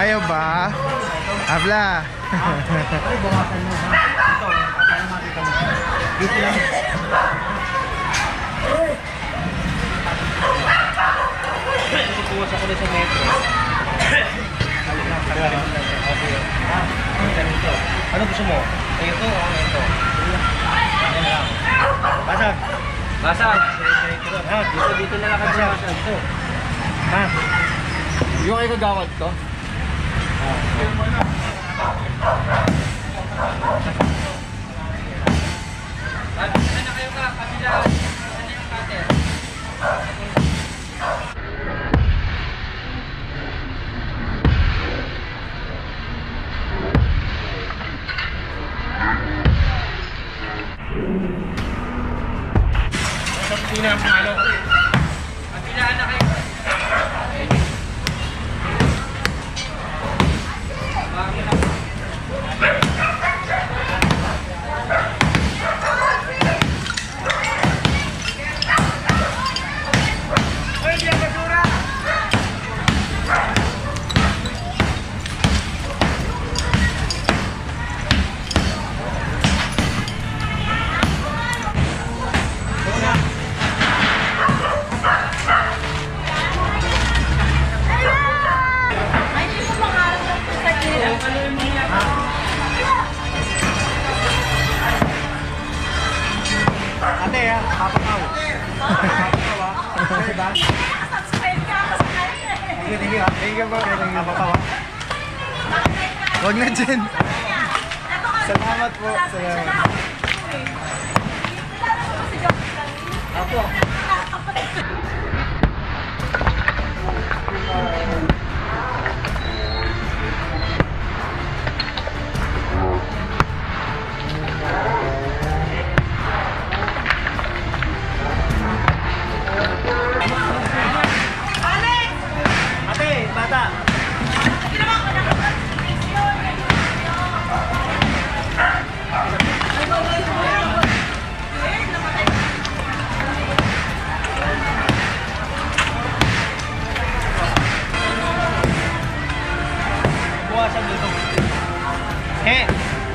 Ayaw ba? Habla. Dito lang. Tutuwas ako na sa metro. Ano gusto mo? Ito o ito? Ayan lang. Basag. Basag. Dito na lang ka dyan. Ito. Ha? Yung kayo kagawad to? Saan na kayo ka? Kabila. Saan na yung cutter? Pinapalo. Kabilaan na kayo. Ate ha, papakaw. Papakaw ha. Diba? Subscribe ka ako sa kanya eh. Thank you ha. Thank you po. Papakaw ha. Huwag na dyan. Salamat po. Salamat. Apo.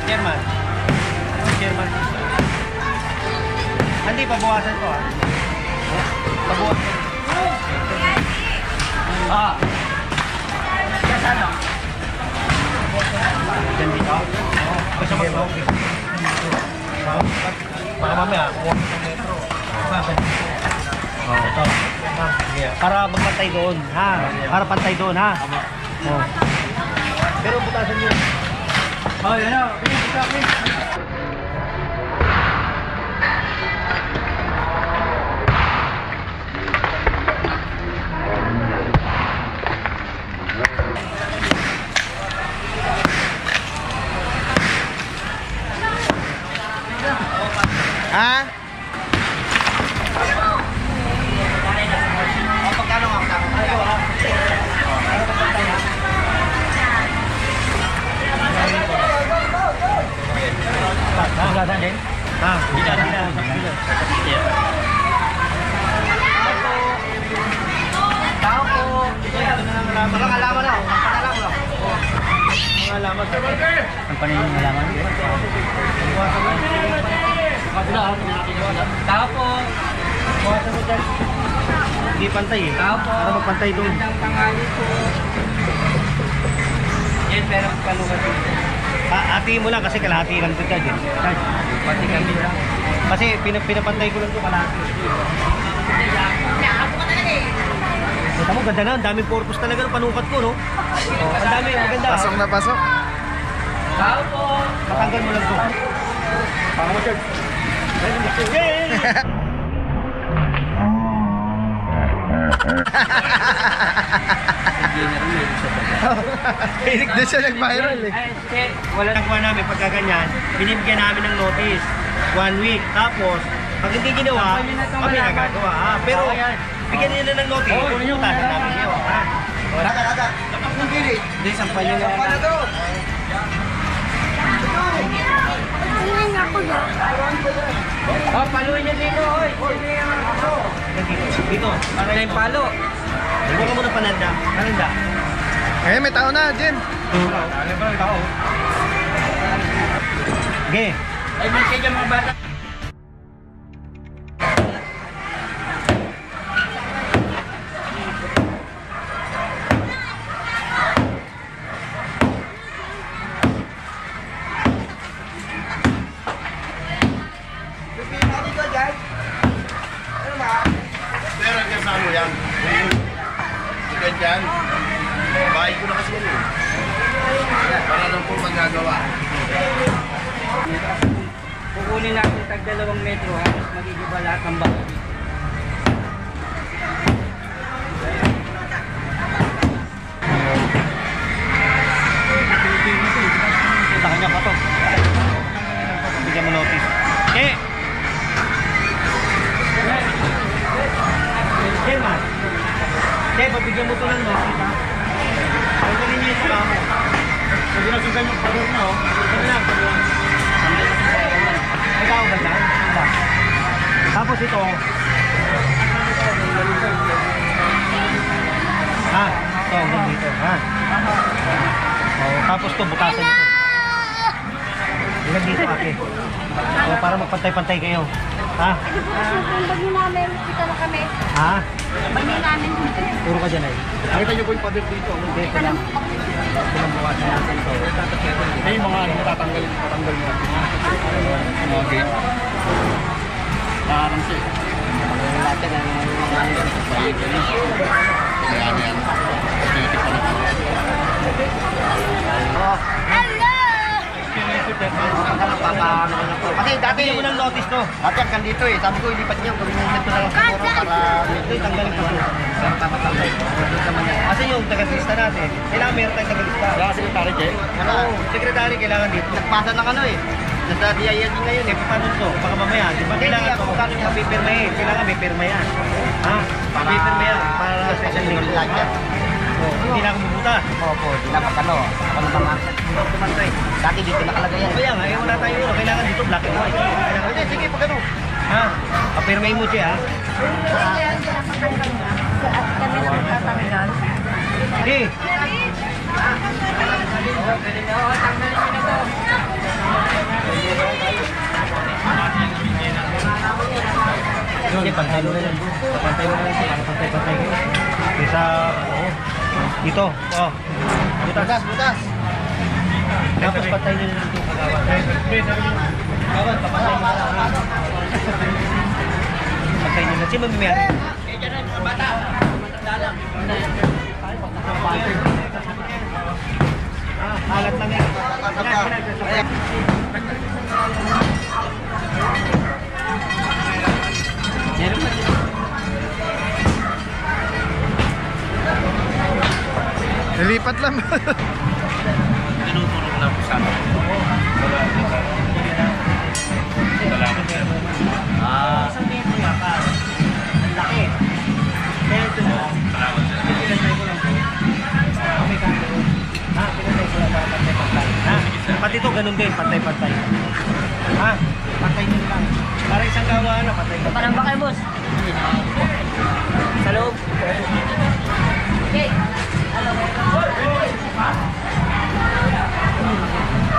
Chairman. Chairman. Hindi, pabawasan ko ha. Pabawasan. Saan o? Diyan dito? Basta mag-okay. Baka mamaya, kuha ko sa metro. Ito. Para magpantay doon, ha? Para pantay doon, ha? Pero butasan yun. Oh, yan o. Ha? Pagkano nga? Saan din? Bilan. Tao po. Mga alaman na. Mga alaman. Ang paningin ng alaman? Tao po. Hindi pantay eh. Tao po. Para magpantay doon. Magandang tanghali po. Yan, pero kalukat dito. Hatiin mo lang kasi kalahati lang ito charge eh. Charge. Pati kami lang. Kasi pinapantay ko lang ito kalahati. Naabo ka talaga eh. Kita mo, ganda na. Ang daming purpose talaga ng panukat ko, no? Ang dami, maganda. Pasok na pasok. Tao po. Matanggal mo lang ito. Para mo, Church. Yay! Pinig na siya nag-viral eh. Wala nagawa namin pagka ganyan. Binibigyan namin ng notice 1 week. Tapos pag hindi ginawa, kami nagagawa. Pero bigyan nila ng notice, puntahan namin kayo. Daga. Hindi, sampal nyo na yan. Oh, paluin nyo dito, oy. Dito, para na yung palo. Huwag ka muna pananda. Pananda. Eh, may tao na, Jen. Ano ba yung tao? Okay. Ay, may kaya mga bata. Pero hanggang sa ano yan? Hanggang dyan. Bahay ko na kasi yan eh. Para lang po magagawa. Kukunin natin tag 2 metro, halos magigiba lahat ng bahay. Sa kanya pa to. Bigyan mo notice. Okay. Okay, man. Okay, pabigyan mo to ng notice, ha? Pagkalin niyo sa kamo. Pag nasusan yung parol na, oh. Ito na lang, parol. May tao ba dyan? Iba. Tapos ito, ha? Ito, dito, ha? Oh, tapos ito, butasan ito. Ilan dito, ate? Oh, para magpantay-pantay kayo. Ha? Yung bagyo namin, kita na kami. Ha? Bagyo namin. Puro ka dyan ay. Nakita niyo po yung pader dito. Dito lang. Ito lang bukasan natin ito. Ay, yung mga ano, tatanggal mo. Mga gate. Parang siya. Natin ang mga ano. Kaya yan. Beauty pa na. Oh. Hello! Kasi dati mo ng notice to. Dati hanggang dito eh. Sabi ko, ilipat niyo. Gawin niyo dito na lang siguro para Ito yung tanggalin ko to. para tapatanggal. Kasi yung taga-lista natin, kailangan meron tayong taga-lista. Wala kasi yung tarik eh. Ano, sekretary kailangan dito. Nagpasa ng ano eh. Nasa DILG ngayon eh, paano to? Baka mamaya, di ba kailangan ako, to? Mapipirma eh. Kailangan may pirma yan. Ha? Mapipirma yan para special legal like that. Oh, hindi na ako mabuta. Opo, di na ano. Ano ba nga? Tumantay. Dati dito nakalagay yan. Kaya nga, eh, wala tayo ulo. Kailangan dito black and white. Kailangan, Hindi, sige, pag ano. ha? Papirmahin mo siya, ha? At kami nagtatanggal. Hindi. Sige, pantay mo na yan. Pantay mo na yan. Para pantay-pantay kayo. Kaysa, oo. Dito, oh. Butas, butas. Tapos pantay nyo na lang ito kagawad. Kagawad, papatay mo na lang. Pantay nyo na. Sino mamimiyari? Alat lang yan. Meron pa dito. Nilipat lang. Tinutulog na po sa akin. Salamat sir. Isang metro yata. Ang laki. Kaya ito mo. Salamat sir. Pinantay ko lang po. May kanto. Ha? Pinantay ko lang para pantay-pantay. Ha? Pati ito ganun din, pantay-pantay. Ha? Pantay nyo lang. Para isang gawa na, pantay-pantay. Parang ba kayo, boss? Sa loob. Okay.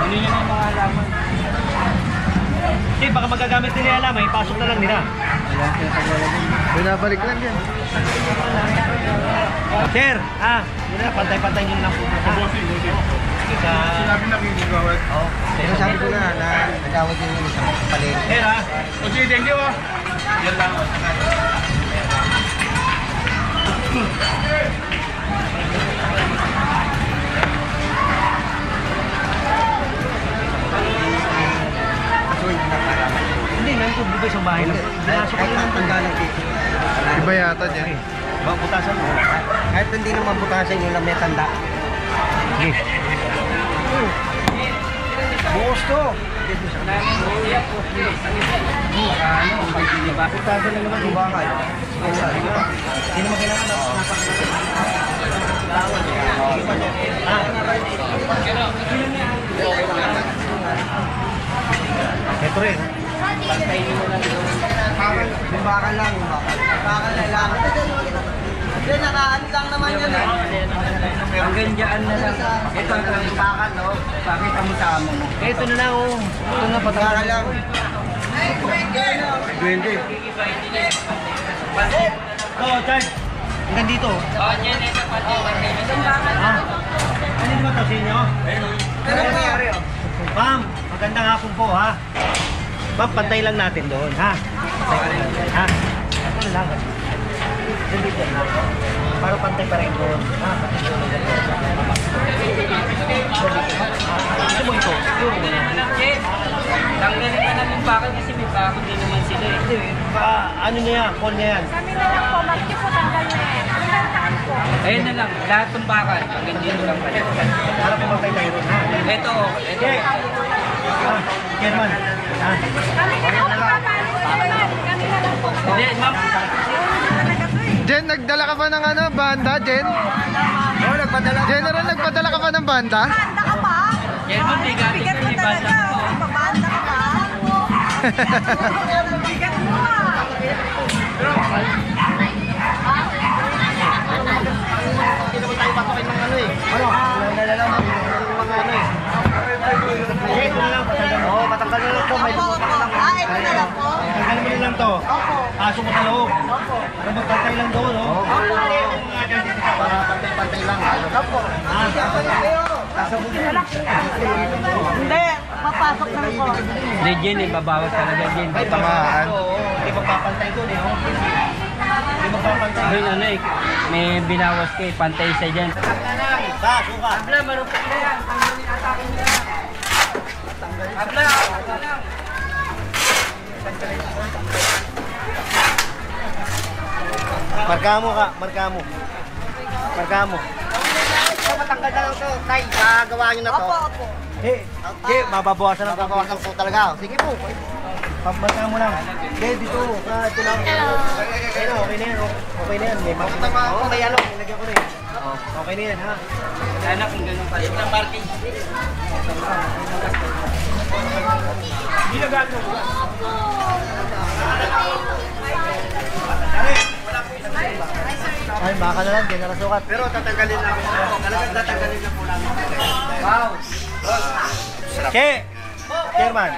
Hindi nyo na yung mga alaman. Kasi baka magagamit nila yung alaman, ipasok na lang nila. Binabalik lang yan. Sir, yun na, pantay-pantay nyo lang po. Sa... Sinabi na kinigawad. Oo. Pero sabi ko na nagawad din yun sa palengke. Sir, Okay, thank you ah. Yan lang. Hindi, nandun dito sa bahay lang. Binasok ko lang tanggalan dito. Iba yata dyan. Butasan mo. Kahit hindi naman butasan yung may tanda. Sige. Bukas to. Butasan lang naman. Bakal. Hindi naman kailangan ito rin. Yung bakal lang, yung bakal. Bakal na lang. Hindi, nakaano lang naman yan eh. Hanggang dyan na lang. Ito ang kalipakan, no? Pakita mo sa amo mo. Ito na lang, oh. Ito na, pataka lang. 20. Oh, Charles. Hanggang dito. Oh, dyan, ito pati. Ano naman ito sa inyo? Ano nangyari, oh? Ma'am, magandang hapon po, ha? Ma'am, pantay lang natin doon, ha? Pantay lang natin, ha? Ano lang? Dito na. Para pantay pa rin doon. Ha? Ito mo ito. Tanggalin ka naman bakit kasi may bakit din naman sila eh. Ano niya yan? Call niya yan. Kami na lang po, mag po tanggal na eh. Hanggang saan po? Ayun na lang, lahat ng bakal, hanggang dito lang pala. Para pumatay tayo doon, ha? Ito, Okay. Ah, Chairman. Ha? Kami na lang po, kami na lang po. Hindi, ma'am. Jen, nagdala ka ba ng ano, banda, Jen? Oo, nagpadala. General, nagpadala ka ba ng banda? Banda ka pa? Yan mo, bigat Bigat ito, mo iba talaga. lang po. Banda ka pa? Bigat mo ah. Hindi naman tayo patukin ng ano eh. Ano? Nalalaman ng mga ano eh. Ito na lang. Oo, patanggal na lang to. May Opo, opo. Ito na lang po. tanggal mo na lang to. Opo. Pasok mo sa loob. Para magpantay lang doon, no? Para pantay-pantay lang. Opo. Hindi, papasok na po. Hindi, Jen, ibabawat talaga, Jen. Ay, tamaan. Hindi magpapantay doon eh. Hindi magpapantay. Doon ano eh, may binawas ka eh, pantay sa dyan. Suka. Abla, marupok na yan. Tanggalin atake nila. Abla, abla lang. Marka mo ka, marka mo. Marka mo. Matanggal na lang to, Tay. Gagawa nyo na to. Opo, opo. Mababawasan lang. Mababawasan po talaga. Sige po. Pagmarka mo lang. Dito. Ito lang. Ayun, okay na yan. Okay na yan. May may ano. Nilagyan ko na eh. Okay na yan, ha? Anak, kung ganun pala. Ito ng party. Ay, baka na lang. Diyan na sukat. Pero tatanggalin namin. Talagang tatanggalin na po namin. Wow. Che! Chairman.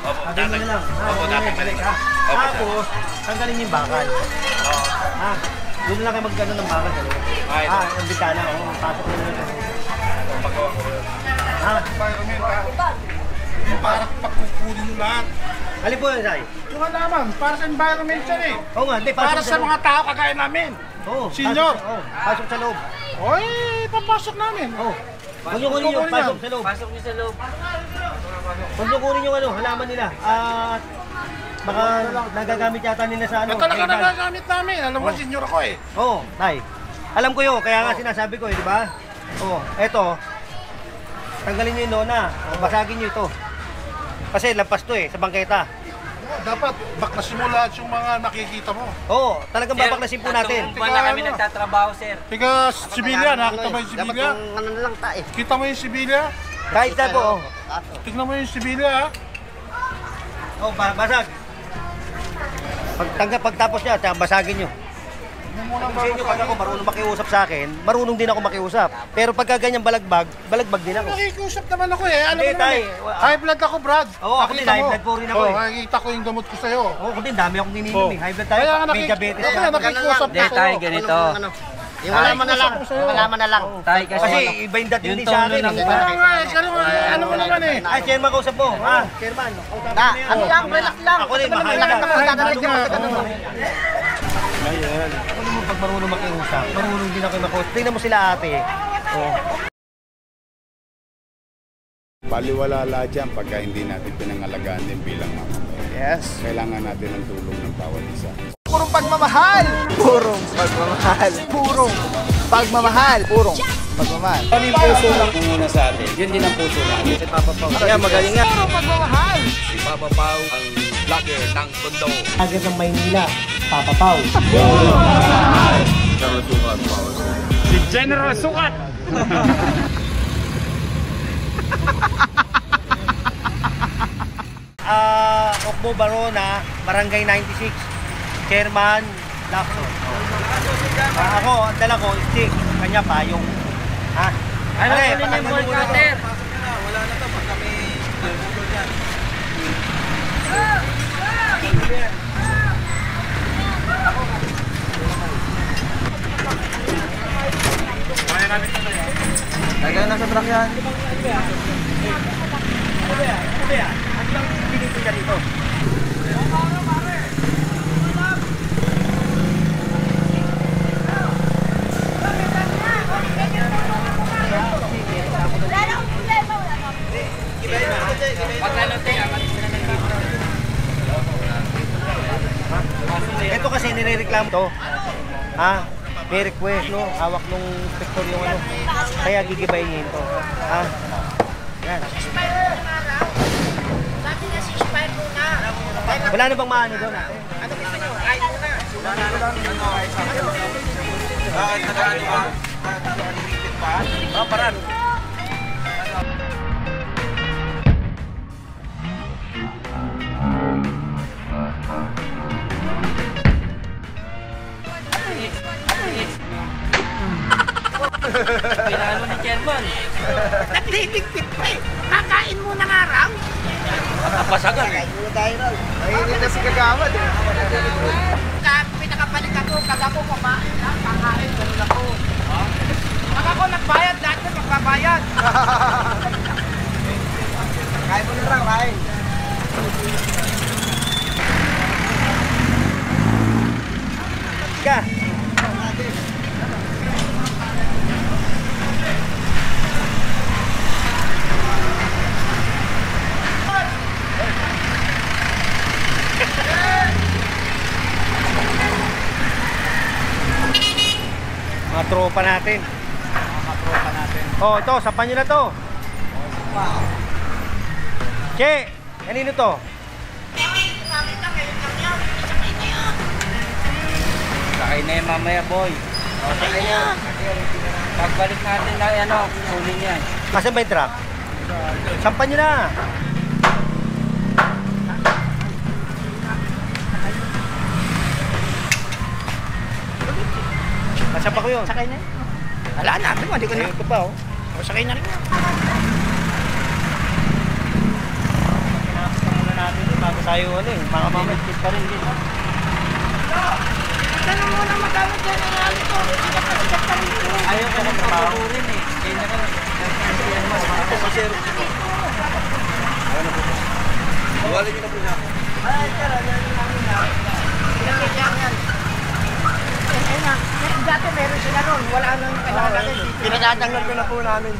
Tanggalin mo na lang. Opo, tatanggalin. Ha? Opo, sir. Tapos, tanggalin yung bakal. Ha? Doon na lang kayo mag-gano ng bakal. Ito. Yung bintana. Pasok na lang. Pagawa ko. Ha? Para pagkukunin nyo lahat. Alin po yun, Sai? Yung naman, para sa environment yan eh. Oo nga, hindi. Para sa mga tao kagaya namin. Oo. Senior. Pasok sa loob. Oy, papasok namin. Oo. Kung yung kunin yung pasok sa loob. Pasok niyo sa loob. Kung yung kunin yung ano, halaman nila. At baka nagagamit yata nila sa ano. Ito talaga kailan. nagagamit namin. Alam mo, senior ako eh. Oo, Tay. Alam ko yun, kaya nga sinasabi ko eh, di ba? Oo, eto. Tanggalin nyo yung lona. Basagin nyo ito. Kasi lampas to eh, sa bangketa. Dapat baklasin mo lahat yung mga nakikita mo. Oo, talagang babaklasin po natin. Tatlong buwan na kami nagtatrabaho, sir. Tiga sibilya, nakita mo yung sibilya? ano lang tayo. Kita mo yung sibilya? Kahit na po, Tignan mo yung sibilya ha. oh, basag. Pagtapos niya, basagin nyo. Kasi nyo, pag ako marunong makiusap sa akin, marunong din ako makiusap. Pero pagka ganyan balagbag din ako. Nakikiusap naman ako eh. Alam Hindi, mo naman Tay. eh. High blood ako, Brad. Oo, ako din, Nakita high mo. blood po rin ako eh. Nakikita ko yung gamot ko sa'yo. Oo, ako din, dami akong ininom eh. High blood tayo, Kaya nga may diabetes kaya pa. nakikiusap Hindi, ko tayo sa'yo. ganito. Yung malaman na lang, malaman na lang. Tayo Kasi iba yung dating yung din sa akin. tono ng eh. Kaya nga eh, kaya nga, ano mo naman eh. Ay, chairman, kausap mo. Ha? Chairman, kausap mo na yan. Ano lang, relax lang. Ako din, mahal Relax ka. lang, relax lang. Ako naman pag marunong makiusap, marunong din ako makiusap. Tingnan mo sila ate. Oh. Baliwala lahat yan pagka hindi natin pinangalagaan din bilang mamamayan. Yes. Kailangan natin ng tulong ng bawat isa. Purong pagmamahal. Purong pagmamahal. Purong pagmamahal. Purong pagmamahal. Ano yung puso lang muna sa atin? Yun din ang puso natin. Si Papa Pao. Kaya magaling nga. Purong pagmamahal. Si Papa Pao ang vlogger ng Tondo. Agad ng Maynila, Papa Pao. Si General Sukat. Okbo Barona, Barangay 96. Chairman, Lakson. Ako, ang dala ko, stick. Kanya pa, yung... Ha? Ano ulit yung ball cutter? Wala na to pag kami gusto dyan. Lagay na sa truck yan. Ano ba yan? Ano bang pinito niya dito? Wala na akong problema, wala na akong Ito kasi nire-reklamo to. Ha? May request, no? Hawak nung inspector yung ano. Kaya gigibayin niya ito. Ha? Yan. Sabi na si Spire muna. Wala na bang maano doon? Ano gusto nyo? Ay, muna. Bakit nag-ano ka? Limited pa? Paran. Pinalo ni Chairman. Naglibigpit pa eh. Kakain muna nga raw. Pasagal eh. Nainit na si Kagawad eh. Pinakapalit ako, kag ako kumain na, kakain, ganun ako. Pag ako nagbayad, lahat na magbabayad. Kain mo na lang, kain. Ka. Mga tropa natin. Oh, ito, sapan nyo na to. Che, kanino to? Sakay na yung mamaya, boy. Sakay na. Pagbalik natin na ano, kunin yan. Kasi may truck. Sampan nyo na. Masapa ko yun. Sakay na. Wala na, hindi ko na. Ito pa, oh. Sakay na rin. Pinapasok muna natin bago tayo ano eh. Mga mamit pa rin din. Tanong mo na magkano dyan ang alis ko. Sikat pa rin yun. Ayaw ka ng papagurin eh. Kaya na ka. Wala nyo na po na. Ayun na. Dati meron sila ron. Wala nang kailangan natin. Pinagdadanggal ko na po namin.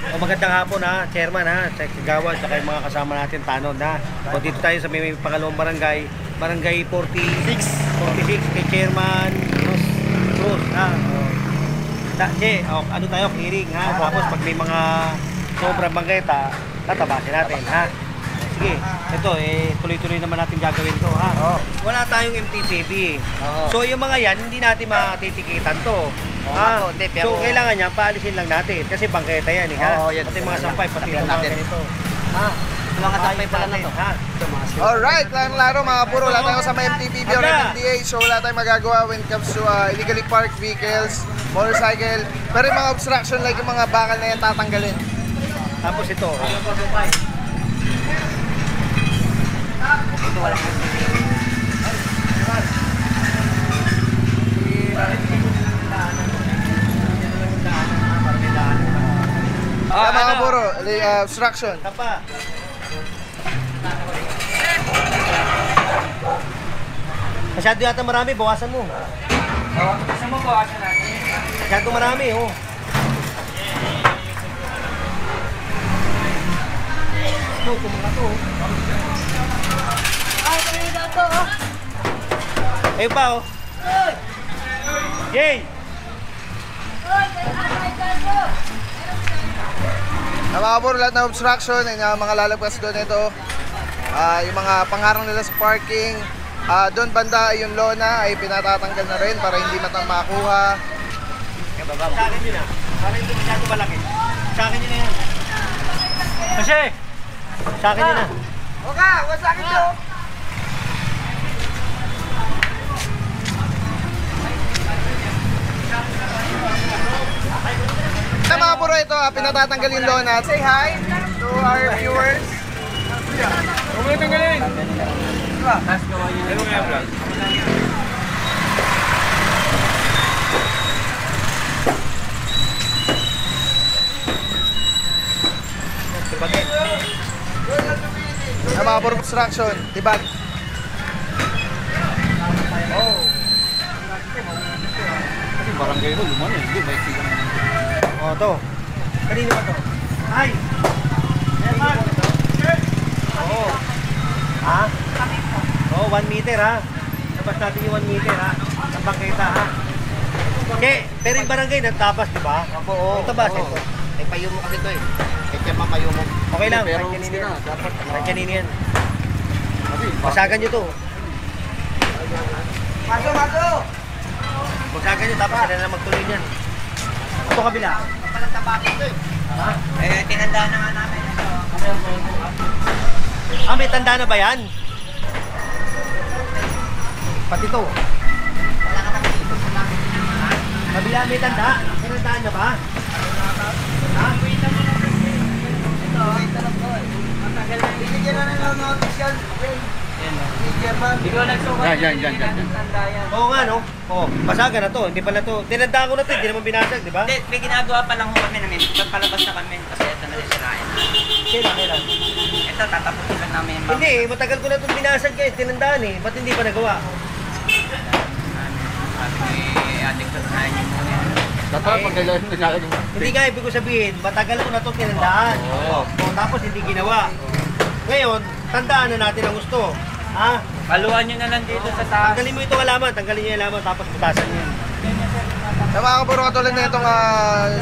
O magandang hapon ha, chairman ha, sa Kagawad, saka yung mga kasama natin, tanod ha. O dito tayo sa may pangalawang barangay, barangay 46 kay chairman Cruz ha. Che, ano tayo, clearing ha. Tapos pag may mga sobrang banggeta, tatabasin natin ha. Sige, ito tuloy-tuloy naman natin gagawin to ha. Wala tayong MTPB. So yung mga yan, hindi natin matitikitan to. Ha? So kailangan niya, paalisin lang natin. Kasi bangketa yan eh ha. Pati mga sampay, pati mga ganito. Ha? Mga sampay pala na to. Ha? Alright, laro mga puro. Wala tayong sa MTPB or MMDA. So wala tayong magagawa when it comes to illegally parked vehicles, motorcycle. Pero yung mga obstruction like yung mga bakal na yan tatanggalin. Tapos ito. Mga puro, obstruction. Tapa. Masyado yata marami, bawasan mo. Gusto mo bawasan natin? Masyado marami, oh. Ito, mga to. Ay, kami daw to. Ayun pa, oh. Yay! Mga puro, lahat ng obstruction and mga lalagpas doon ito. Yung mga pangarang nila sa parking. Doon banda yung lona ay pinatatanggal na rin para hindi makuha. Sa akin yun ah. Para hindi masyado malaki. Sa akin yun na yan. Kasi! Sa akin yun ah. Okay, what's sa akin to? pinatatanggal yung lona. Say hi to our viewers. Sa mga puro construction, tibag. Barangay hall, lumano eh. Hindi, may sigang. Oh, to. Kanino ba to? Ay! Eman! Oo. Ha? Oo, 1 meter ha. Tapos natin yung 1 meter ha. Ang bangketa ha. Okay, pero yung barangay nagtapas, di ba? Oo. Ito ba? Ito. Ay, payo mo kasi ito eh. Kaya payo mo. Okay lang. Pero Kahit kanino yan. dapat Kahit kanino yan. Basagan nyo to. Basagan nyo, tapos sila na magtuloy niyan. Ito kabila. Eh, tinandaan na nga namin. Ah, may tanda na ba yan? Pati to. Kabila may tanda. May tandaan na ba? Ha? Binigyan na ng notice yan. Ikaw nagsukat. Yan. Oo nga no. Oo, basagan na to. Hindi pala to. Tinandaan ko na to, hindi naman binasag, di ba? Hindi, may ginagawa pa lang ho kami namin. Palabas na kami kasi ito na sisirain. Kailan? Ito, tatapusin lang namin yung Hindi, matagal ko na itong binasag guys, tinandaan eh. Ba't hindi pa nagawa? ating kasanayan yung mga yan. Dapat pagkailan na natin. Hindi nga, ibig ko sabihin, matagal ko na itong tinandaan. Oo. Tapos hindi ginawa. Ngayon, tandaan na natin ang gusto. Ha? Paluan nyo na lang dito sa taas. Tanggalin mo itong alaman, tanggalin niyo yung alaman, tapos butasan niyo. Sa mga kapuro katulad na itong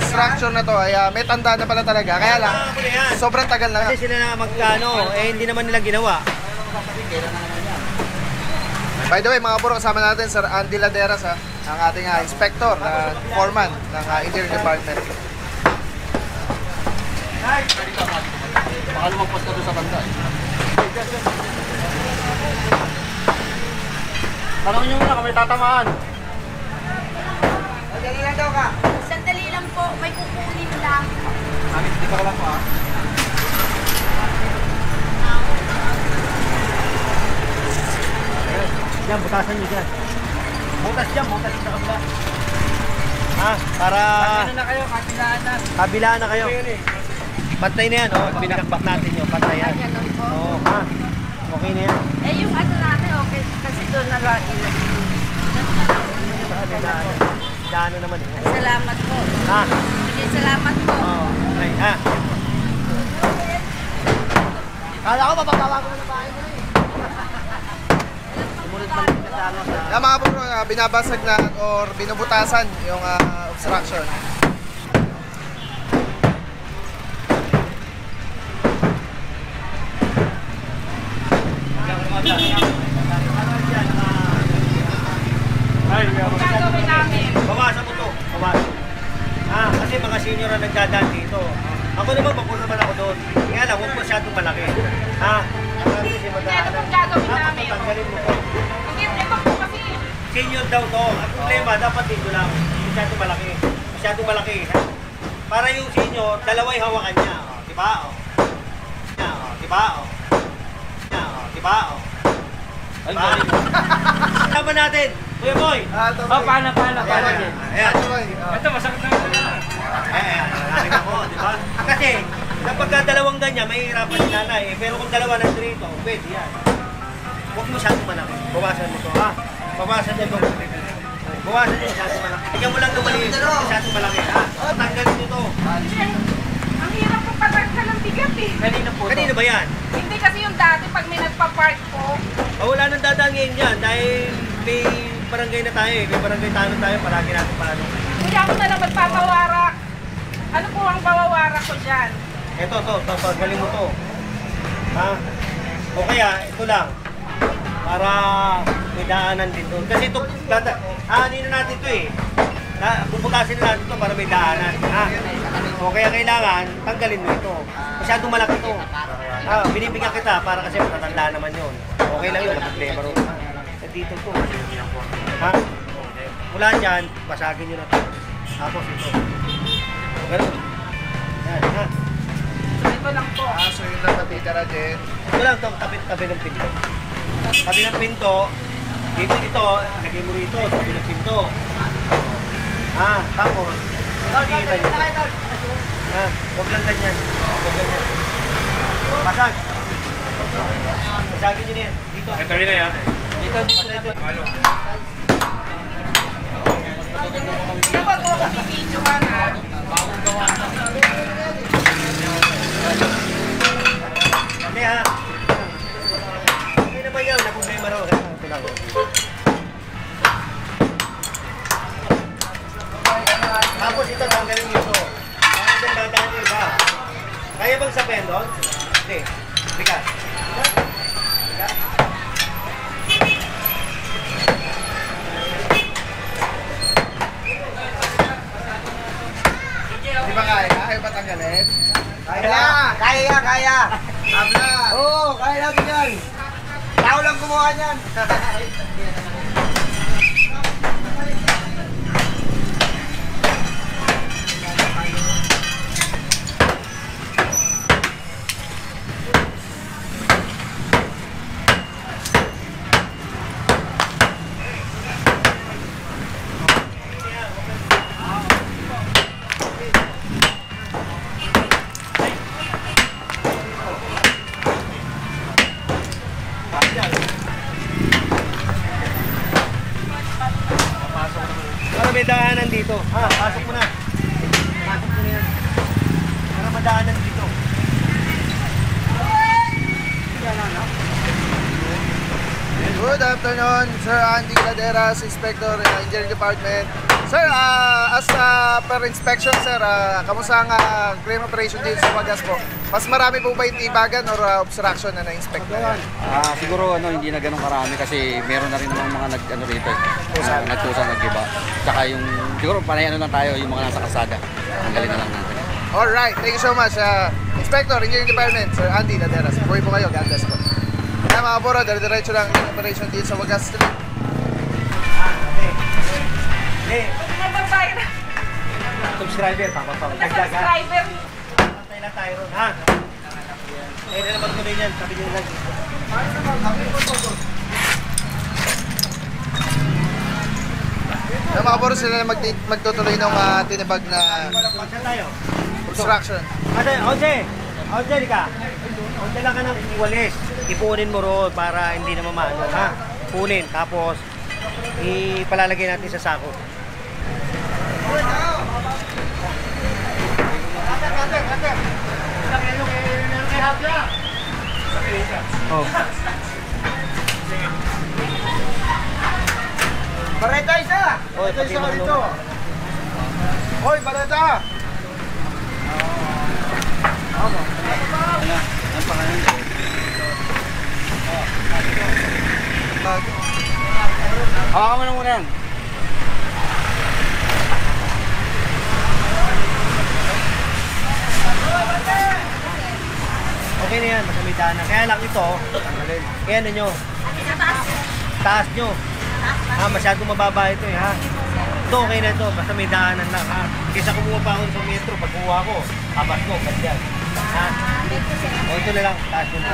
structure na to ay may tanda na pala talaga. Kaya lang, Ako na yan. sobrang tagal na nga. Kasi sila na magkano, hindi naman nila ginawa. By the way, mga kapuro, kasama natin Sir Andy Laderas, ang ating inspector, foreman ng Interior Department. Baka lumagpas ka doon sa banda eh. Tanongin nyo muna kung may tatamaan. Sandali lang po, may kukunin lang. Hindi ka lang po ah. Yan, butasan niyo dyan. Butas dyan, butas sa kabila. Ha? Para Ano na kayo, kapilaan na. kabilaan na kayo. Pantay na yan, oh. Binakbak natin yun, pantay yan. Ayan lang po. Oo, ha? Okay na yan. Eh, yung ano natin, okay, kasi doon na lang ilagay. Daanan naman eh. Salamat po. Ha? Sige, salamat po. Oo, okay, ha? Kala ko, mapapawa ko na bahay mo na eh. Sumunod pa rin sa ano sa... Yan mga kapuro, binabasag na or binubutasan yung obstruction. Gagawin namin. Bawasan mo to. Bawasan. Kasi mga senior ang nagdadaan dito. Ako naman, mapuno naman ako doon. Kaya lang, huwag masyadong malaki. Kasi Ito madaanan. pong gagawin namin. Tanggalin mo to. Hindi, ito po kasi. Senior daw to. Ang problema, dapat dito lang. Masyadong malaki. Masyadong malaki. Para yung senior, dalaway hawakan niya. O, diba? O. Diba? O. Diba? O. Diba? O. Tama natin. Kuya Boy. Paano? Ayan. Ito, masakit na ito. Narinig ako, di ba? Kasi, kapag dalawang ganyan, mahihirapan si nanay. Pero kung dalawa ng dito, pwede yan. Huwag mo siyang malaki. Bawasan mo to, ha? Bawasan mo to. Bawasan mo siyang malaki. Tingnan mo lang lumaliit. Siyang malaki, ha? Tanggalin mo to. Ang hirap po patagka ng bigat eh. Kanina po. Kanino ba yan? Hindi kasi yung dati pag may nagpa-park po. Wala nang dadaan ngayon yan dahil may barangay na tayo eh. May barangay tayo, palagi natin paano. Hindi ako na lang magpapawarak. Ano po ang pawawarak ko dyan? Ito, galing mo to. Ha? O kaya, ito lang. Para may daanan dito. Kasi ito, aanin na natin ito eh. Puputasin na natin ito para may daanan. Ha? O kaya kailangan, tanggalin mo ito. Masyadong malaki ito. Binibigyan kita para kasi matatanda naman yun. Okay lang yun, problema rin. Dito to. Ha? Mula dyan, basagin nyo na ito. Tapos ito. Ganun. Yan, ha? Ito lang po. So yun lang matitira din. Ito lang itong tabi ng pinto. Tabi ng pinto, dito ito, lagay mo rito, tabi ng pinto. Tapos, nakikita nyo. Huwag lang ganyan. Huwag ganyan. Pasag. Pasagin nyo na yan. Dito. Ito rin na yan. Dito. Ano ba ito? Video ka na. Hindi ha. Hindi naman yan. Naproblema raw. Ito lang. Tapos ito, tanggalin nyo ito. Tapos yung dadaan nyo iba. Kaya bang sabihin doon? Hindi. Bigas. Bigas. Di ba kaya? Ayaw ba tanggalin? Kaya. Abla! Oo, kaya natin yan. Tao lang gumawa niyan. Para may daanan dito. Pasok mo na. Pasok mo na yan. Para madaanan dito. Good afternoon, Sir Andy Laderas, Inspector Engineering Department. Sir, as per inspection, sir, kamusta ang crane operation dito sa Wagas po? Mas marami po ba yung tibagan or obstruction na na-inspect na yan? Siguro hindi na ganun karami kasi meron na rin mga rito. Nagtusa, nag-iba. Tsaka yung, siguro panay lang tayo yung mga nasa kasada. Tanggalin na lang natin. Alright, thank you so much. Inspector Engineering Department, Sir Andy Laderas. Buhay po kayo, God bless po. Kaya mga buro, dire-diretso lang yung operation dito sa Wagas Street. Hindi. Nagbabayad na. Subscriber, papapawag. Dagdag ha. Subscriber. Pantay lang tayo ron, ha? Naman ko din yan, sabi nyo lang. Kaya mga buro, sila magtutuloy ng tinibag na Saan tayo? obstruction. Ose ka. Ose lang ka ng walis. Ipunin mo ron para hindi na mamano, ha? Punin, tapos ipalalagay natin sa sako. Oh. Bareta isa! Oy, pati mo dito. Hoy, bareta! Hawakan mo na muna yan. Okay na yan, masamitaan na. Kaya lang ito, kaya ano nyo? Taas nyo. Masyadong mababa ito ha. Ito okay na ito, basta may daanan lang ha. Kaysa kumuha pa ako sa metro, pag kumuha ko, abas ko, ganyan. Ha? O ito na lang, taas nyo na.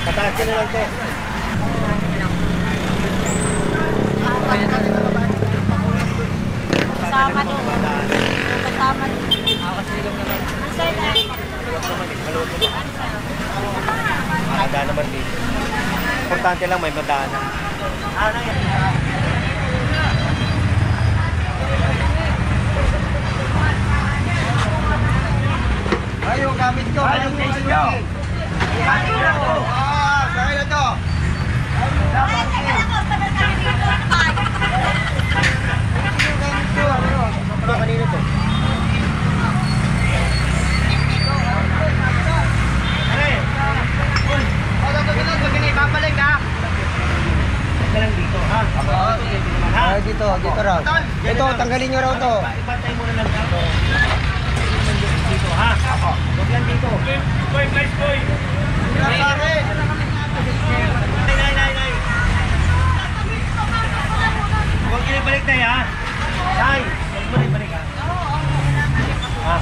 Pataas nyo na lang ito. Kasama doon. Kasama doon. Kasilong naman. Sir, Maluto ba? Ada naman dito. Importante lang may madaanan. Ay, yung gamit ko. Ay, yung gamit ko. Gamit ko. Sakay na to. Ano kanino to? Babalik ha. Ito lang dito, ha? Dito raw. Ito, tanggalin nyo raw to. Ipantay mo na lang dito. Dito, ha? Huwag lang dito. Boy, guys, boy! Nay. Huwag kayo balik tayo, ha? Nay, huwag mo na ibalik, ha? Ha?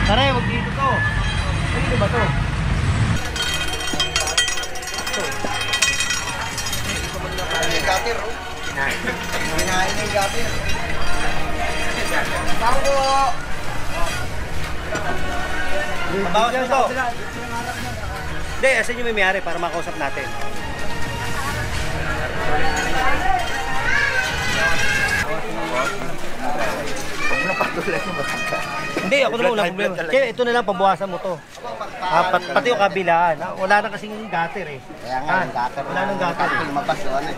Tara, huwag dito to. Dito ba to? Yung gapir, oh. Hinahin na yung gapir. Tama po! Mabawas mo to. Hindi, asan yung may mayari para makausap natin. Huwag na patuloy mo. Hindi, ako naman walang problema. Kaya ito na lang, pabawasan mo to. Pati yung kabilaan. Wala na kasing gutter eh. Kaya nga, yung gutter. Wala nang gutter. Lumabas yun eh.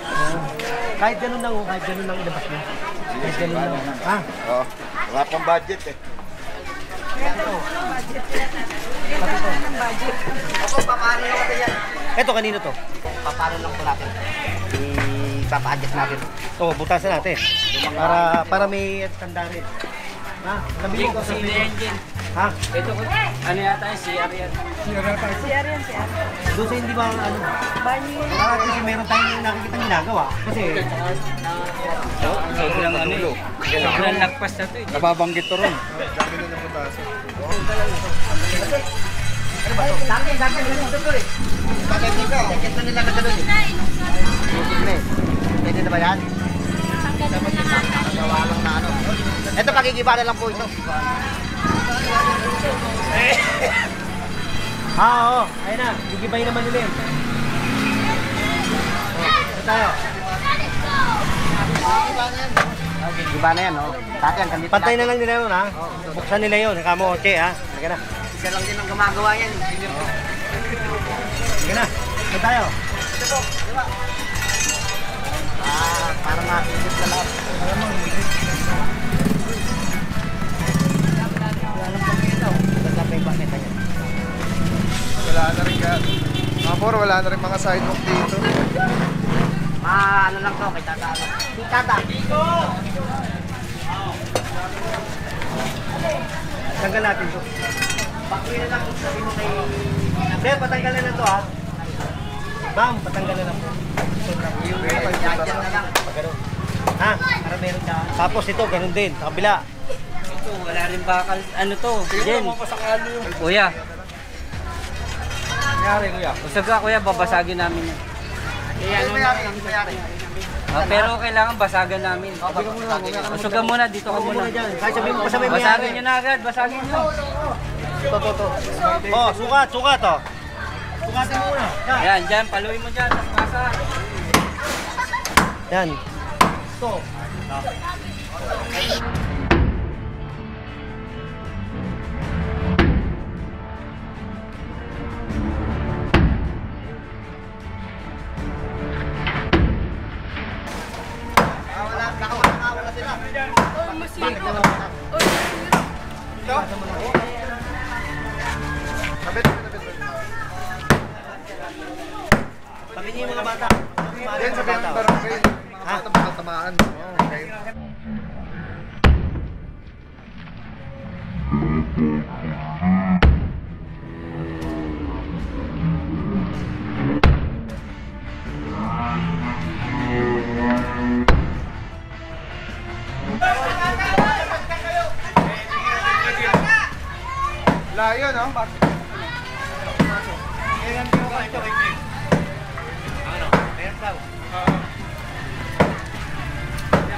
Kahit ganun lang, kahit ganun lang ilabas mo. Kahit ganun lang. Ha? Oo. Wala pang budget eh. Ako, papaano lang natin yan? Ito, kanino to? Papaano lang po natin? Ipapa-adjust natin. Oo, butasan natin. Para may tanda rin. Ha? Nabili ko sa engine. Ha? Ito ko, ano yata yung CR yan? CR yan. Doon sa hindi ba ano? Banyo. Kasi meron tayong nakikita ginagawa. Kasi Sobrang ano eh. Sobrang lagpas na to eh. Nababanggit to ron. Bakit dito? Bakit na nila nagano eh? Pwede na ba yan? Nagawa lang na ano. Ito, pagigiba na lang po ito. oo. Ayun na. Gigibay naman nila yun. Ito tayo. Giba na yan, no? Dati ang kandito. Pantay na lang nila yun, ha? Buksan nila yun. Kamo, Che, ha? Sige na. Isa lang din ang gumagawa yan. Sige na. Ito tayo. Para makikip na lahat. Wala na rin ka. Amor, wala na rin mga sidewalk dito. Ano lang to, kay tata. Si tata. Tanggal natin to. Bakuin na lang sabi mo kay... Sir, patanggal na to, ha? Ma'am, patanggal na lang po. Yung judger na lang. Ganun. Ha? Para meron ka. Tapos ito, ganun din. Sa kabila. Ito, wala rin bakal. Ano to? Jen. Kuya. Nangyari, kuya. Usag ka kuya, babasagin namin yan. Mayari. Pero kailangan basagan namin. Usugan muna, dito ka muna. Kahit sabihin mo pa sa may Basagin nyo na agad, basagin nyo. to. Oh, sukat, oh. Sukatin mo muna. Yan. Yan, dyan, paluin mo dyan, tapos basa. Yan. Ito. Sabi niyo yung mga bata. Yan, sabihin ng barangay. Ha? Bata baka tamaan. Okay. Layo, no? Yan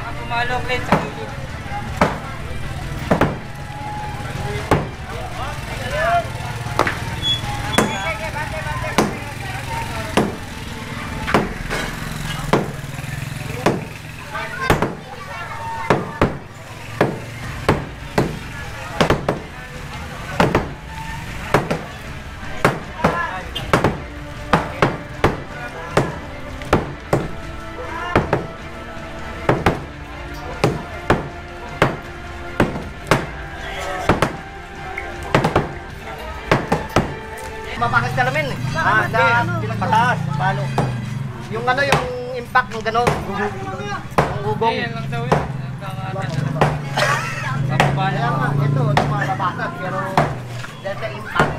ka pumalok, Len, sa gilid. Mapakas ka namin eh. Pataas, palo. Yung ano, yung impact ng gano'n. Yung ugong. Yan lang daw yun. Kapapala. Kaya nga, ito, ito mga babasag. Pero, dahil sa impact.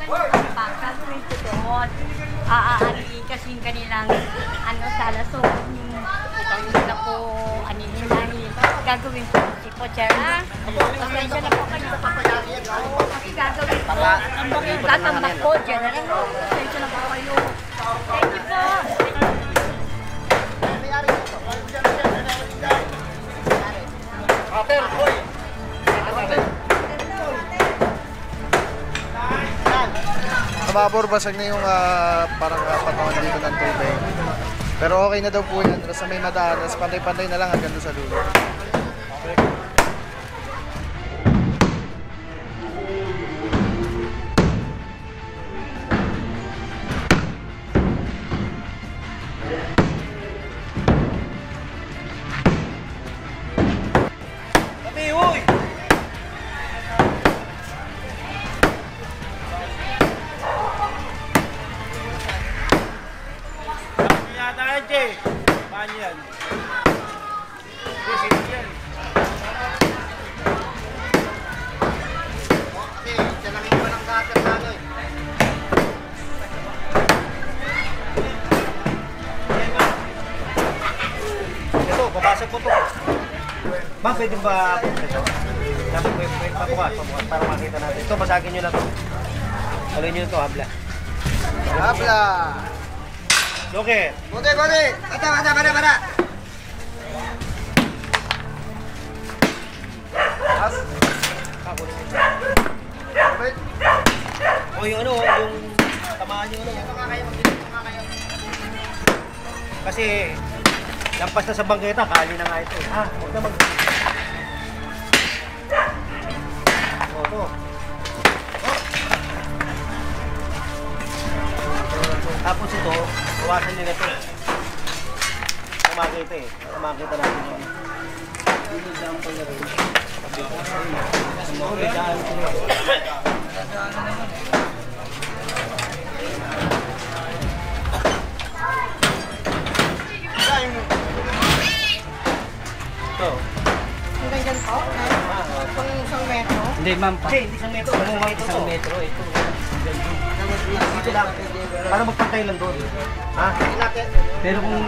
Gagawin ko doon. Aaliin kasi yung kanilang salasong yung nila ko anihilahin. Gagawin ko si Pocher, ha? Pasensya na po kayo. Kasi gagawin ko. Tatambak ko, General. Pasensya na po kayo. Thank you po. Mababor, basag na yung parang patungan dito ng tubig. Pero okay na daw po yan. Basta may madaan. Tapos pantay-pantay na lang hanggang doon sa dulo. Ma'am, pwede ba ito? Dapat ko yung pabukas para makita natin. Ito, basagin nyo na ito. Tuloy nyo ito, habla. Habla! Loket! Kote! Bata! As! O yung yung tamaan nyo Kasi, lampas na sa bangketa, kali na nga ito. Ha? Huwag na ito. Tapos ito, iwasan nila ito. Makita makita natin yun. Ito. Ang ganyan po? Pang isang metro? Hindi, ma'am. Hindi, isang metro. Isang metro, ito. Dito lang. Para magpantay lang doon. Ha? Pero kung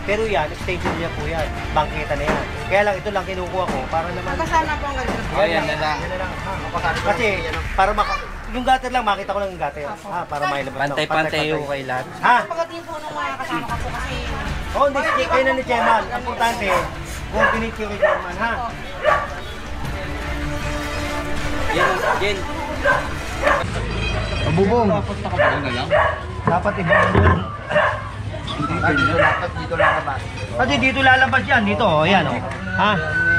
Pero yan, extension niya po yan. Bangketa na yan. Kaya lang, ito lang kinukuha ko para naman... Kasama po ang ganyan. oh, yan na lang. Yan na lang. Kasi, para yung gutter lang, makita ko lang yung gutter. Ha? Para mailabas. Pantay-pantay yung kay lahat. Ha? Pagdating po ng mga kasama ko po kasi... Oo, hindi. Kayo na ni Chairman. Ang importante, coordinate kayo kay Chairman, ha? Jen. Mabubong! Dapat iba yun. Dito lalabas. Kasi dito lalabas yan, dito, yan, o. Ha?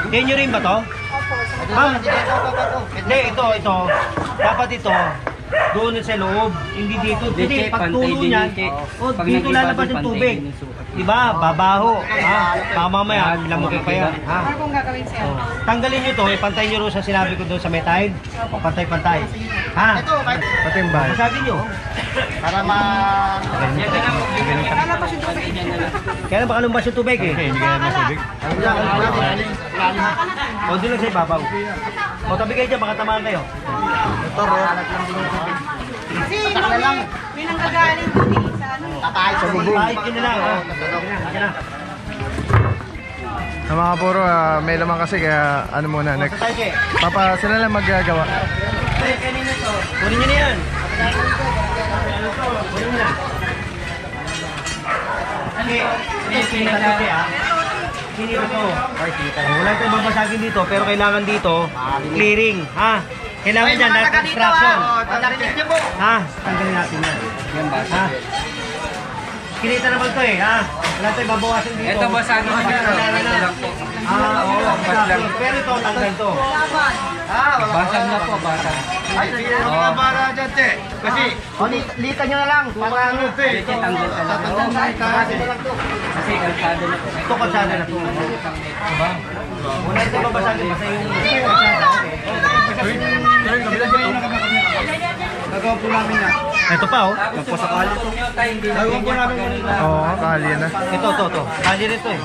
Yan nyo rin ba to? Ma'am, hindi, ito. Dapat ito, doon sa loob, hindi dito. Kasi pag tulo niyan, dito lalabas yung tubig. Diba? Babaho. Ha? Baka mamaya, lamok pa yan. Ha? Ano pong gagawin siya? Tanggalin nyo to, ipantay nyo rin sa sinabi ko doon sa metide. O pantay-pantay. Ha? Patimbay. Masabi nyo. Para ma... Lalabas yung tubig. Kaya baka lumbas yung tubig eh. Hindi ka na tubig. O doon lang sa ibabaw. O tabi kayo dyan, baka tamaan kayo. Kasi may nanggagaling doon eh sa ano eh. Sa bubong. Kahit yun na lang. Ha? Yan na. Sa mga puro, may laman kasi kaya ano muna, next. Tayo kayo. Papa, sila lang maggagawa. Kunin nyo na yan. Kunin nyo na. Sino ito? Wala tayong babasagin dito, pero kailangan dito, clearing. Ha? Kailangan dyan, lahat construction. Ha? Tanggalin natin yan. Yan ba? Ha? Kinita naman to eh, ha? Wala tayong babawasan dito. Ito basagin na dyan. Ito lang po. Oo. Pero ito, tanggal to. Basag na po, basag. Ay, sige na para dyan, te. Kasi, litan nyo na lang. Para ano, te. Ito tanggal ka lang. Kasi kalsada na po. Ito kalsada na to. Diba? Wala tayong babasagin basta yung Nagawa po namin na. ito pa oh. Tapos sa kali po nyo tayo, hindi Nagawa po namin na. Oo, kali na. Ito. Kali rin to eh.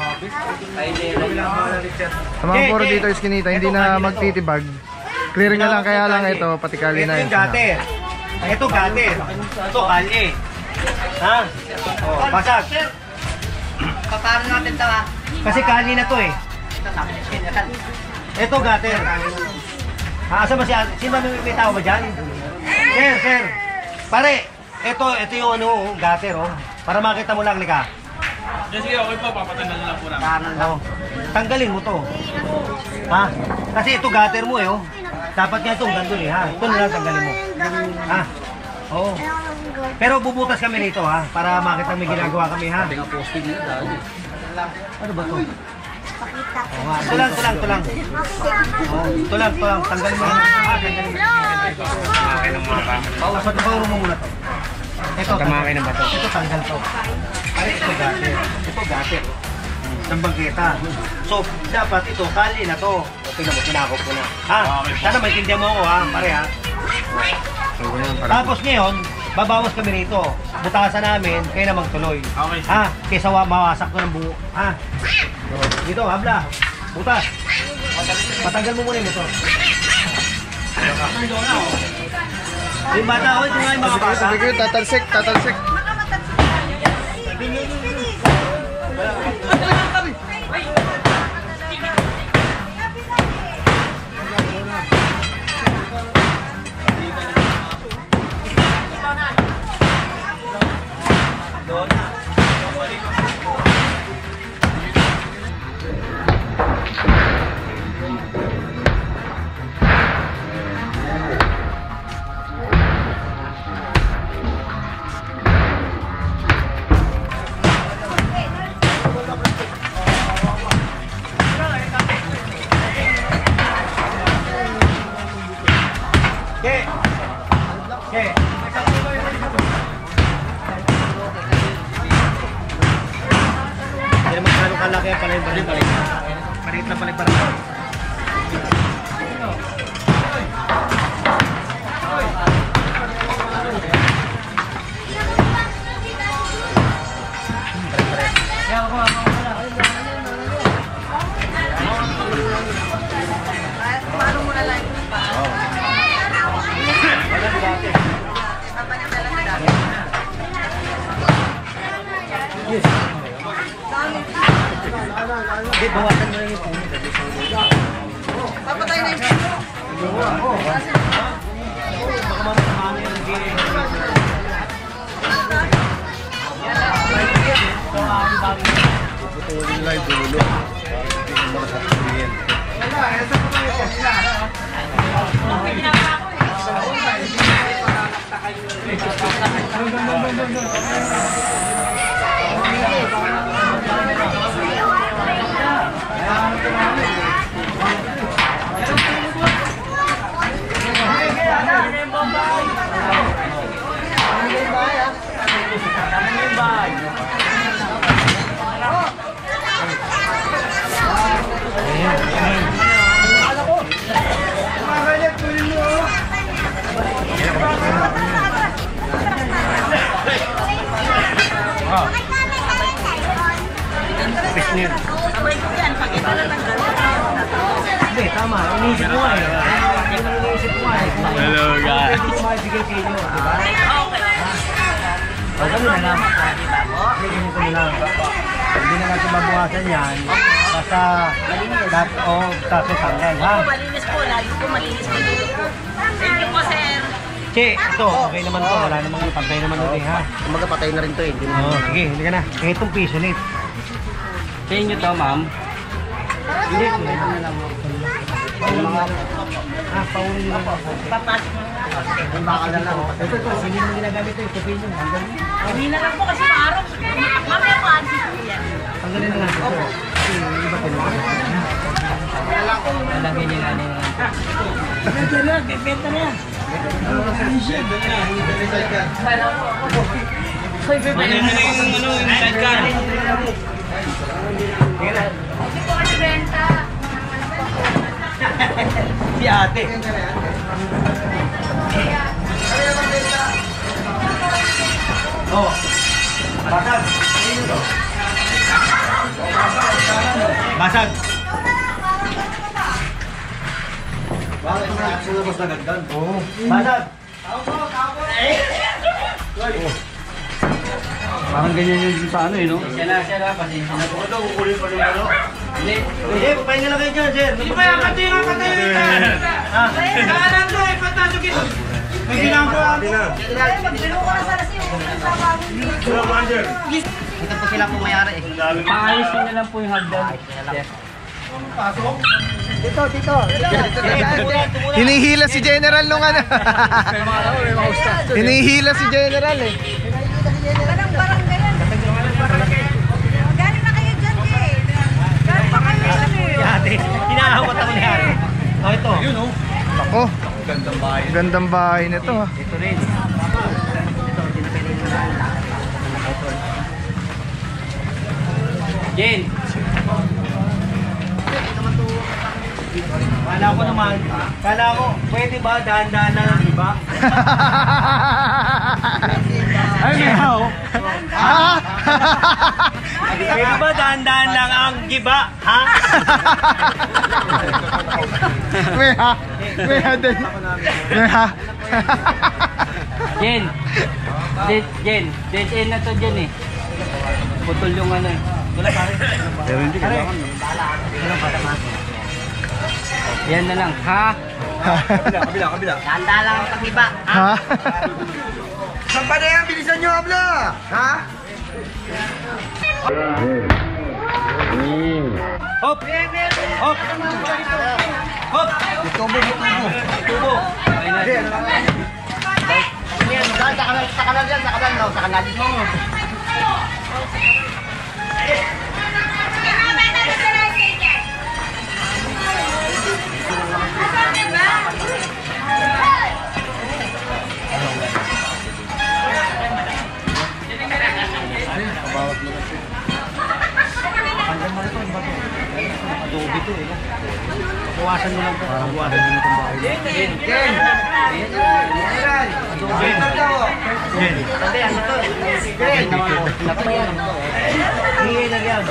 tayo nila. Sa mga puro dito is kinita, hindi na magtitibag. Clear nyo lang kaya lang ito, pati kali na Ito yung gater. Ito gater. Ito kalye. Ha? Oh, basag. Paano natin ito ha? Kasi kali na to eh. Ito gater. Asa ba siya? Sino ba may tao ba dyan? Sir. Pare, ito yung ano, gater oh. Para makita mo lang, lika. Sige, okay po. Papatanggal na lang po namin. Oh. Tanggalin mo to. Ha? Kasi ito gater mo eh oh. Dapat nga itong gandun eh ha. Ito na lang tanggalin mo. Ha? Oo. Pero bubutas kami nito ha. Para makita may ginagawa kami ha. Ano ba to? Oo nga. Ito lang. Oo. Ito lang. Tanggalin mo yan. Tanggalin mo. Tanggalin mo muna ba? Pauro mo muna to. Ito. Tamakay na ba to? Ito tanggal to. Ay, ito gater. Ito gater. Ng bangketa. So, dapat ito, kali na to. O, tingnan mo, kinakop ko na. Ha? Sana maintindihan mo ako ha, pare ha. Tapos ngayon, babawas kami rito. Butasan namin, kayo na magtuloy. Okay. Ha? Kaysa mawasak ko ng buo. Ha? Dito, habla. Butas. Patanggal mo muna yung motor. Yung bata, o, ito nga yung mga bata. Sige, tatalsik. Kalaki pala yung balik. Palit na pala yung balik. Hindi, bawasan mo lang yung puno. Papatay na yung puno. Oo. Baka mamasamahan yung gilid. Putulin lang yung dulo. Hindi ko muna sasabihin. Hindi, tama. Iniisip mo nga eh. Hello guys. Hindi ko maibigay kayo, di ba? O, gano'n na lang. Ganito na lang. Hindi na natin mabuhasan yan. Basta, tapos tanggal, ha? Malinis po, lagi po malinis po dito po. Thank you po, sir. Che, ito, okay naman to. Wala namang pantay naman ulit, ha? Kumaga patay na rin to eh. Oo, sige, hindi ka na. Itong piso ulit. Sa inyo to, ma'am. Hindi, hindi na lang. Paunin mo lang. Papasok mo. Ang bakal na lang. Ito, hindi mo ginagamit ito. Ito pinyo. Hindi na lang po kasi maaraw. Mamaya po, ansi po yan. Tanggalin na lang ito. Iba tinawag. Lalagyan niyo lang yung... Benta na, benta na yan. yung sidecar. Hindi po kasi benta. Si ate. Oh. Basag. Basag. Bakit? Oo. Basag! Parang ganyan yung sa ano eh, no? Siya na, pasensya na po. Hindi. Hindi, papahinga lang kayo dyan, sir. Hindi pa yan, pati nga patayo yun dyan. Kaanan to eh, patasugin. May ginagawa ako. Ito po sila pumayari eh. Paayos nyo na lang po yung hagdan. Hinihila si General nung ano. Hinihila si General eh. Barang-barang ganyan. Galing na kayo dyan eh. Galing na kayo dyan eh. Ate, hinahawat ako ni Harry. Oh, ito. Ako. Gandang bahay nito ha. Ito rin. Jen! Kala ko naman, pwede ba dahan-dahan lang ang iba? Ay, may hao. Ha? Pwede ba dahan-dahan lang ang giba? Ha? May ha? May ha din. May ha? Jen! Dead end na to dyan eh. Putol yung ano eh. Wala pare. Pero hindi kailangan. Yan na lang, ha? Kabila. Tanda lang ang pag-iba. Ha? Saan ba na yan? Bilisan nyo, abla! Ha? Hop! Hop! Hop! Tubo! Ayun na. Sa kanal yan, sa kanal. No, sa kanal. Adobe to eh. Bawasan mo lang to. Bawasan mo itong bahay. Ken! Hindi, ano to? Hindi na yan.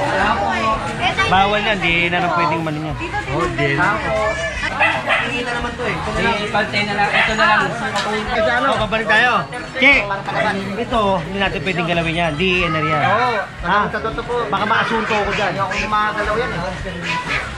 Bawal yan, di na lang pwedeng mali yan. Hindi na naman to eh. Ipantay na lang, ito na lang. Ano, kabalik tayo. Che! Ito, hindi natin pwedeng galawin yan. DNR yan. Oo, Ha? sa totoo po. Baka maasunto ko dyan. Hindi ako makagalaw yan eh.